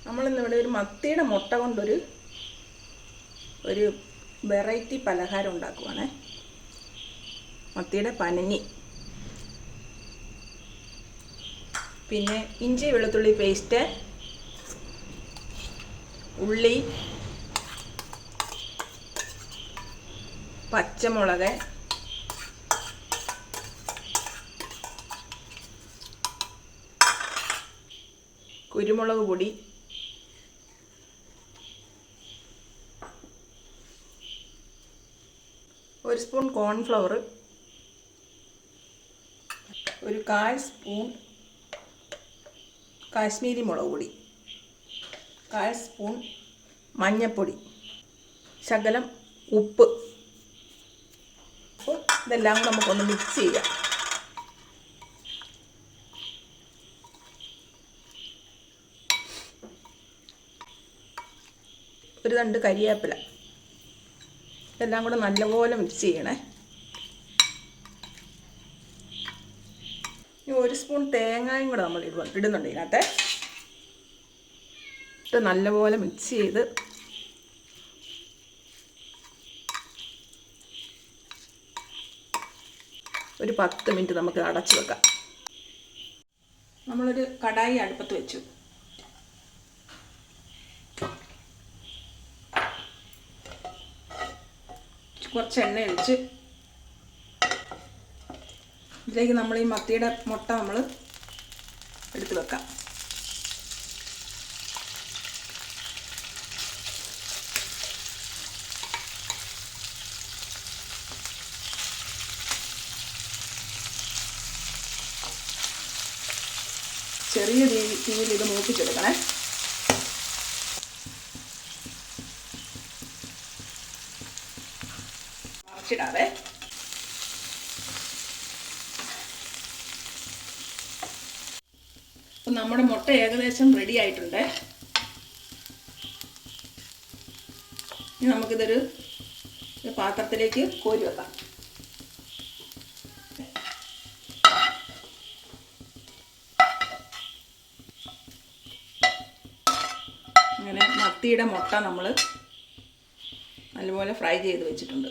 നമ്മളിന്നിവിടെ ഒരു മത്തിയുടെ മുട്ട കൊണ്ടൊരു വെറൈറ്റി പലഹാരം ഉണ്ടാക്കുവാണ്. മത്തിയുടെ പനഞ്ഞി, പിന്നെ ഇഞ്ചി വെളുത്തുള്ളി പേസ്റ്റ്, ഉള്ളി, പച്ചമുളക്, കുരുമുളക് പൊടി, ഒരു സ്പൂൺ കോൺഫ്ലവർ, ഒരു 1/4 സ്പൂൺ കാശ്മീരി മുളക് പൊടി, 1/4 സ്പൂൺ മഞ്ഞൾപ്പൊടി, ശകലം ഉപ്പ്. ഇതെല്ലാം കൂടെ നമുക്കൊന്ന് മിക്സ് ചെയ്യാം. ഒരു തണ്ട് കരിവേപ്പില, ഇതെല്ലാം കൂടെ നല്ലപോലെ മിക്സ് ചെയ്യണേ. ഇനി 1 സ്പൂൺ തേങ്ങയും കൂടെ നമ്മൾ ഇടുന്നുണ്ട് ഇതിനകത്ത്. ഇത് നല്ലപോലെ മിക്സ് ചെയ്ത് ഒരു 10 മിനിറ്റ് നമുക്ക് അടച്ചു വെക്കാം. നമ്മളൊരു കടായി അടുപ്പത്ത് വെച്ചു. കുറച്ച് എണ്ണ ഒഴിച്ച് ഇതിലേക്ക് നമ്മൾ ഈ മത്തിയുടെ മുട്ട നമ്മൾ എടുത്ത് വെക്കാം. ചെറിയ തീയിൽ ഇത് മൂപ്പിച്ചെടുക്കണേ. മറിച്ചിടാവേ. അപ്പം നമ്മുടെ മുട്ട ഏകദേശം റെഡി ആയിട്ടുണ്ട്. ഇനി നമുക്കിതൊരു പാത്രത്തിലേക്ക് കോരി വെക്കാം. ഇങ്ങനെ മത്തിയുടെ മുട്ട നമ്മൾ നല്ലപോലെ ഫ്രൈ ചെയ്ത് വെച്ചിട്ടുണ്ട്.